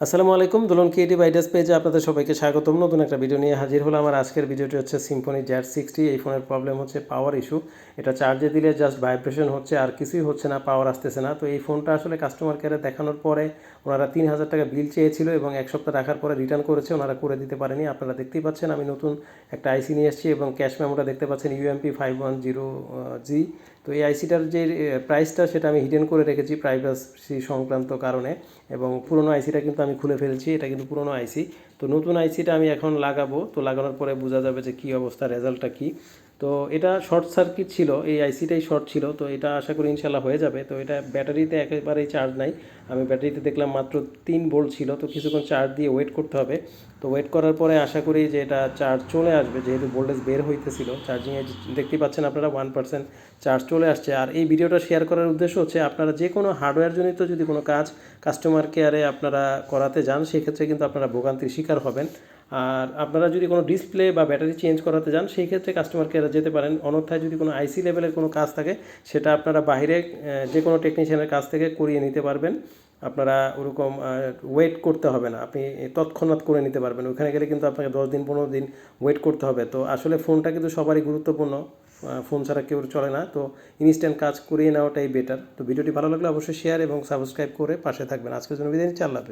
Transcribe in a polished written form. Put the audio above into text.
আসসালামু আলাইকুম, দোলন creative ideas পেজে আপনাদের সবাইকে স্বাগতম। নতুন একটা ভিডিও নিয়ে হাজির হলো। আমার আজকের ভিডিওটি হচ্ছে সিম্ফনি Z60। এই ফোনের প্রবলেম হচ্ছে পাওয়ার ইস্যু। এটা চার্জে দিলে জাস্ট ভাইব্রেশন হচ্ছে, আর কিছুই হচ্ছে না, পাওয়ার আসতেছে না। তো এই ফোনটা আসলে কাস্টমার কেয়ারে দেখানোর পরে ওনারা 3000 টাকা বিল চেয়েছিল এবং এক সপ্তাহ রাখার পরে রিটার্ন করেছে, ওনারা করে দিতে পারেনি। আপনারা দেখতেই পাচ্ছেন আমি নতুন একটা আইসি নিয়ে এসেছি এবং ক্যাশ মেমোটা দেখতে পাচ্ছেন UMP510G। তো এই আইসিটার যে প্রাইসটা সেটা আমি হিডেন করে রেখেছি প্রাইভেসি সংক্রান্ত কারণে, এবং পুরনো আইসিটা কিন্তু আমি খুলে ফেলেছি। এটা কিন্তু পুরনো আইসি। তো নতুন আইসিটা আমি এখন লাগাবো, তো লাগানোর পরে বোঝা যাবে যে কী অবস্থা, রেজাল্টটা কী। তো এটা শর্ট সার্কিট ছিল, এই আইসিটাই শর্ট ছিল। তো এটা আশা করি ইনশাল্লাহ হয়ে যাবে। তো এটা ব্যাটারিতে একেবারেই চার্জ নাই। আমি ব্যাটারিতে দেখলাম মাত্র 3 ভোল্ট ছিল। তো কিছুক্ষণ চার্জ দিয়ে ওয়েট করতে হবে। তো ওয়েট করার পরে আশা করি যে এটা চার্জ চলে আসবে, যেহেতু ভোল্টেজ বের হইতেছিল চার্জিংয়ে। দেখতেই পাচ্ছেন আপনারা 1% চার্জ চলে আসছে। আর এই ভিডিওটা শেয়ার করার উদ্দেশ্য হচ্ছে আপনারা যে কোনো হার্ডওয়্যার জনিত যদি কোনো কাজ কাস্টমার কেয়ারে আপনারা করাতে যান, সেক্ষেত্রে কিন্তু আপনারা ভোগান্তির শিকার হবেন। আর আপনারা যদি কোনো ডিসপ্লে বা ব্যাটারি চেঞ্জ করাতে যান, সেই ক্ষেত্রে কাস্টমার কেয়ারে যেতে পারেন। অন্যথায় যদি কোনো আইসি লেভেলের কোনো কাজ থাকে, সেটা আপনারা বাইরে যে কোনো টেকনিশিয়ানের কাছ থেকে করিয়ে নিতে পারবেন। আপনারা ওরকম ওয়েট করতে হবে না, আপনি তৎক্ষণাৎ করে নিতে পারবেন। ওখানে গেলে কিন্তু আপনাকে 10 দিন 15 দিন ওয়েট করতে হবে। তো আসলে ফোনটা কিন্তু সবারই গুরুত্বপূর্ণ, ফোন ছাড়া কেউ চলে না। তো ইনস্ট্যান্ট কাজ করিয়ে নেওয়াটাই বেটার। তো ভিডিওটি ভালো লাগলে অবশ্যই শেয়ার এবং সাবস্ক্রাইব করে পাশে থাকবেন। আজকের জন্য বিদায় নিচ্ছি। আল্লাহ হাফেজ।